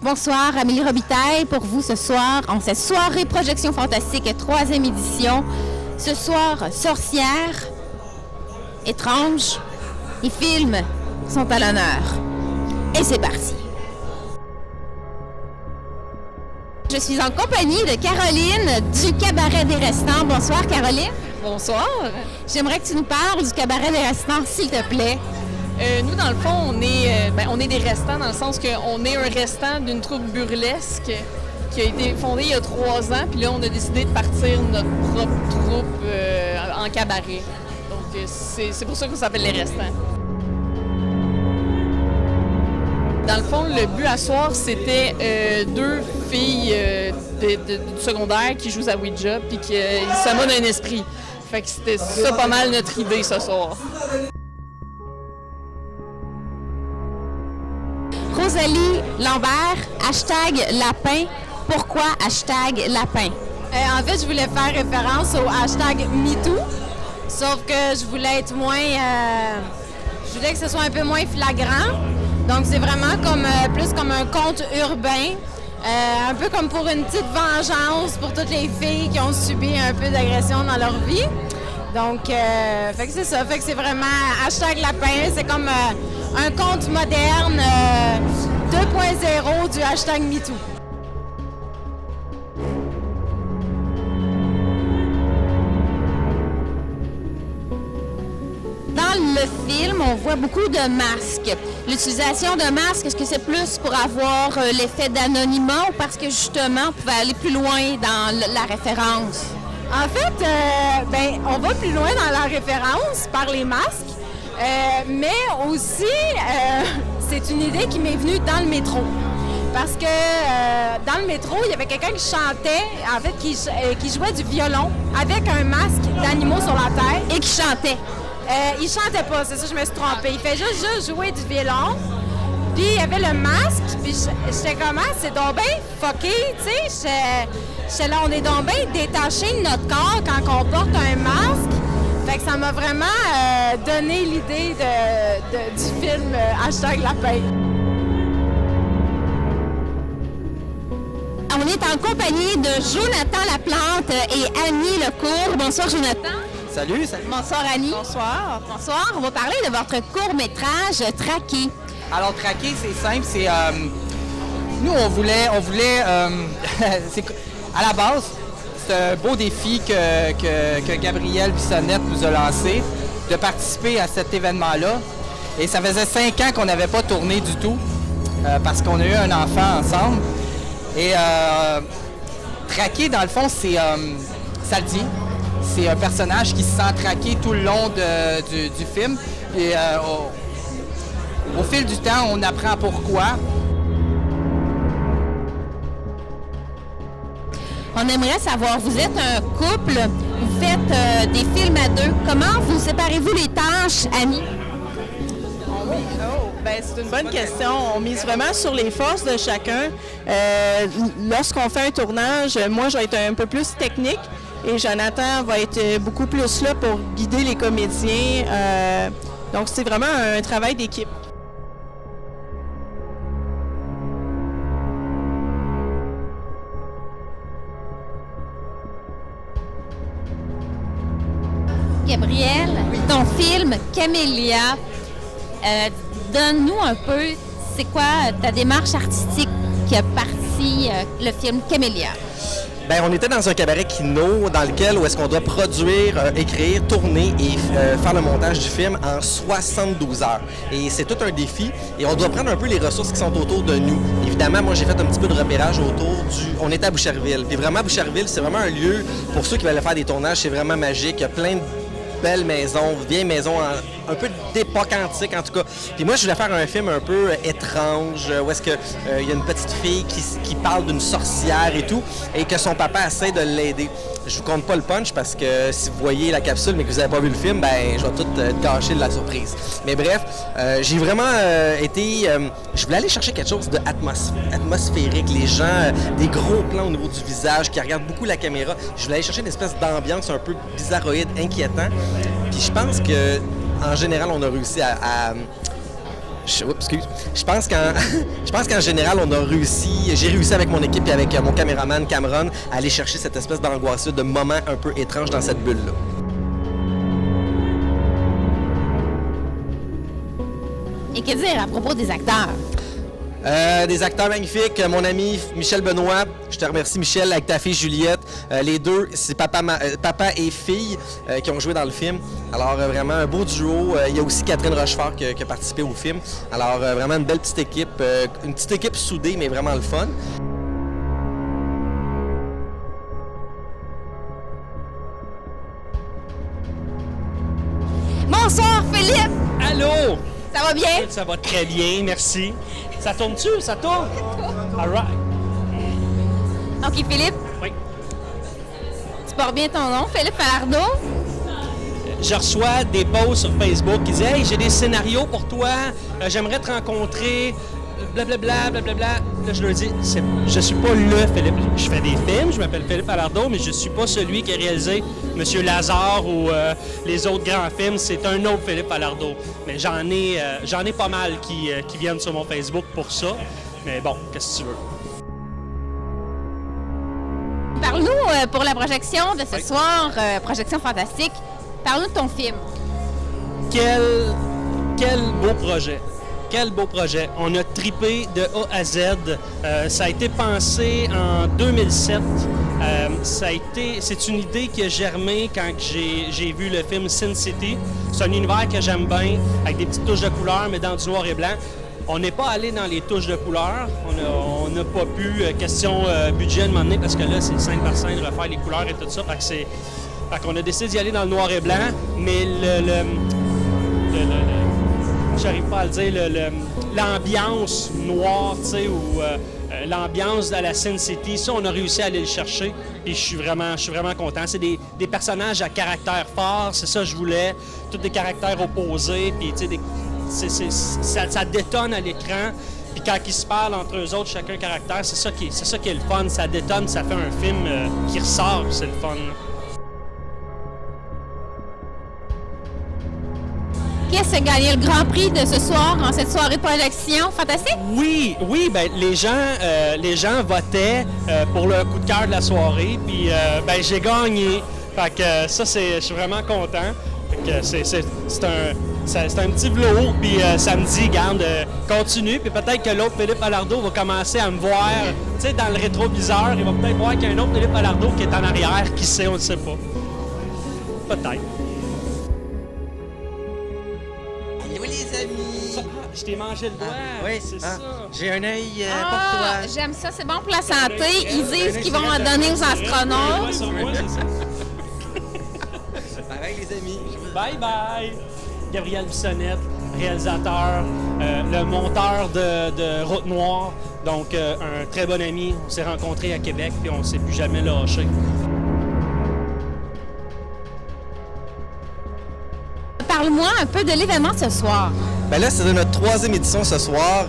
Bonsoir, Amélie Robitaille pour vous ce soir, en cette soirée Projection Fantastique, 3e édition. Ce soir, sorcières, étranges, les films sont à l'honneur. Et c'est parti. Je suis en compagnie de Caroline du Cabaret des Restants. Bonsoir, Caroline. Bonsoir. J'aimerais que tu nous parles du Cabaret des Restants, s'il te plaît. Nous, dans le fond, on est des restants dans le sens qu'on est un restant d'une troupe burlesque qui a été fondée il y a 3 ans. Puis là, on a décidé de partir notre propre troupe en cabaret. Donc, c'est pour ça qu'on s'appelle les restants. Dans le fond, le but à soir, c'était 2 filles du secondaire qui jouent à Ouija puis qui s'amonent un esprit. Fait que c'était ça pas mal notre idée ce soir. Rosalie Lambert, #lapin. Pourquoi #lapin? En fait, je voulais faire référence au #MeToo, sauf que je voulais être moins... je voulais que ce soit un peu moins flagrant. Donc, c'est vraiment plus comme un conte urbain, un peu comme pour une petite vengeance pour toutes les filles qui ont subi un peu d'agression dans leur vie. Donc, fait que c'est ça. Fait que c'est vraiment #lapin. C'est comme un conte moderne 2.0 du #MeToo. Dans le film, on voit beaucoup de masques. L'utilisation de masques, est-ce que c'est plus pour avoir l'effet d'anonymat ou parce que justement, on pouvait aller plus loin dans la référence? En fait, on va plus loin dans la référence par les masques, mais aussi, c'est une idée qui m'est venue dans le métro. Parce que dans le métro, il y avait quelqu'un qui chantait, en fait, qui jouait du violon avec un masque d'animaux sur la tête. Et qui chantait. Il chantait pas, c'est ça, je me suis trompée. Il fait juste jouer du violon. Puis il y avait le masque, puis j'étais comme, c'est donc bien fucké, tu sais. J'étais là, on est donc bien détaché de notre corps quand on porte un masque. Fait que ça m'a vraiment donné l'idée du film #lapin. On est en compagnie de Jonathan Laplante et Annie Lecourt. Bonsoir, Jonathan. Salut, salut. Bonsoir, Annie. Bonsoir. Bonsoir. On va parler de votre court-métrage Traqué. Alors, Traqué, c'est simple, c'est... nous, on voulait à la base, c'est un beau défi que Gabrielle Bissonnette nous a lancé, de participer à cet événement-là. Et ça faisait 5 ans qu'on n'avait pas tourné du tout, parce qu'on a eu un enfant ensemble. Et Traqué, dans le fond, c'est... ça le dit. C'est un personnage qui se sent traqué tout le long du film. Et au fil du temps, on apprend pourquoi. On aimerait savoir, vous êtes un couple, vous faites des films à 2. Comment vous séparez-vous les tâches, Annie? C'est une bonne question. On mise vraiment sur les forces de chacun. Lorsqu'on fait un tournage, moi, je vais être un peu plus technique et Jonathan va être beaucoup plus là pour guider les comédiens. Donc, c'est vraiment un travail d'équipe. Gabrielle, ton film Camélia, donne-nous un peu, c'est quoi ta démarche artistique qui a parti le film Camélia? Bien, on était dans un cabaret Kino dans lequel où est-ce qu'on doit produire, écrire, tourner et faire le montage du film en 72 heures. Et c'est tout un défi et on doit prendre un peu les ressources qui sont autour de nous. Évidemment, moi, j'ai fait un petit peu de repérage autour on est à Boucherville. Puis vraiment, Boucherville, c'est vraiment un lieu, pour ceux qui veulent faire des tournages, c'est vraiment magique. Il y a plein de belles maisons, vieilles maisons, un peu d'époque antique en tout cas. Puis moi, je voulais faire un film un peu étrange, où est-ce que il y a une petite fille qui parle d'une sorcière et tout, et que son papa essaie de l'aider. Je vous compte pas le punch parce que si vous voyez la capsule mais que vous n'avez pas vu le film, ben je vais tout gâcher de la surprise. Mais bref, j'ai vraiment été... je voulais aller chercher quelque chose d'atmosphérique. Les gens, des gros plans au niveau du visage qui regardent beaucoup la caméra. Je voulais aller chercher une espèce d'ambiance un peu bizarroïde, inquiétant. Puis je pense que en général, on a réussi à Je pense qu'en général, j'ai réussi avec mon équipe et avec mon caméraman Cameron à aller chercher cette espèce d'angoisse, de moment un peu étrange dans cette bulle-là. Et que dire à propos des acteurs? Des acteurs magnifiques. Mon ami Michel Benoît, je te remercie Michel, avec ta fille Juliette. Les deux, c'est papa et fille qui ont joué dans le film. Alors vraiment un beau duo. Il y a aussi Catherine Rochefort qui a participé au film. Alors vraiment une belle petite équipe soudée, mais vraiment le fun. Bonsoir Philippe! Allô? Ça va bien? Ça va très bien, merci. Ça tourne-tu? Ça tourne? All right. OK, Philippe, Oui. tu portes bien ton nom, Philippe Falardeau. Je reçois des posts sur Facebook qui disent « Hey, j'ai des scénarios pour toi, j'aimerais te rencontrer, blablabla, blablabla. » Là, je leur dis « Je suis pas le Philippe. Je fais des films, je m'appelle Philippe Falardeau, mais je suis pas celui qui a réalisé Monsieur Lazare ou les autres grands films. C'est un autre Philippe Falardeau. Mais j'en ai pas mal qui viennent sur mon Facebook pour ça. Mais bon, qu'est-ce que tu veux? Parle-nous pour la projection de ce soir, projection fantastique. Parle-nous de ton film. Quel beau projet. Quel beau projet. On a tripé de A à Z. Ça a été pensé en 2007. C'est une idée qui a germé quand j'ai vu le film Sin City. C'est un univers que j'aime bien, avec des petites touches de couleur, mais dans du noir et blanc. On n'est pas allé dans les touches de couleur. On n'a pas pu, question budget, de m'emmener, parce que là, c'est scène par scène, refaire les couleurs et tout ça. Fait qu'on a décidé d'y aller dans le noir et blanc, mais j'arrive pas à le dire, l'ambiance noire, tu sais, ou l'ambiance à la Sin City, ça, on a réussi à aller le chercher, et je suis vraiment content. C'est des personnages à caractère fort, c'est ça que je voulais, tous des caractères opposés, puis tu sais, ça détonne à l'écran, puis quand ils se parlent entre eux autres, chacun caractère, c'est ça qui est le fun, ça détonne, ça fait un film qui ressort, puis c'est le fun. Qui est-ce qui a gagné le grand prix de ce soir, en cette soirée de projection fantastique? Oui, ben les gens votaient pour le coup de cœur de la soirée, puis ben j'ai gagné. Fait que ça, je suis vraiment content. Fait que c'est un petit velours, puis ça me dit, garde, continue, puis peut-être que l'autre Philippe Falardeau va commencer à me voir, tu sais, dans le rétroviseur, il va peut-être voir qu'il y a un autre Philippe Falardeau qui est en arrière, qui sait, on ne sait pas. Peut-être. Les amis! Je t'ai mangé le doigt, oui, c'est ça. J'ai un œil pour toi. J'aime ça, c'est bon pour la santé. Ils disent qu'ils vont en donner aux astronautes. Sur moi, c'est ça. Pareil, les amis. Bye bye! Gabriel Bissonnette, réalisateur, le monteur de Route Noire, donc un très bon ami. On s'est rencontrés à Québec, puis on ne s'est plus jamais lâché. Parle-moi un peu de l'événement ce soir. Ben là, c'est notre 3e édition ce soir.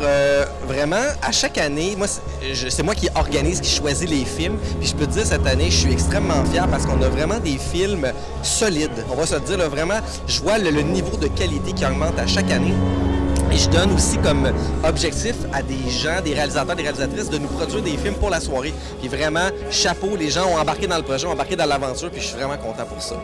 Vraiment, à chaque année, moi, c'est moi qui organise, qui choisit les films. Puis je peux te dire, cette année, je suis extrêmement fier parce qu'on a vraiment des films solides. On va se dire, là, vraiment, je vois le niveau de qualité qui augmente à chaque année. Et je donne aussi comme objectif à des gens, des réalisateurs, des réalisatrices, de nous produire des films pour la soirée. Puis vraiment, chapeau, les gens ont embarqué dans le projet, ont embarqué dans l'aventure, puis je suis vraiment content pour ça.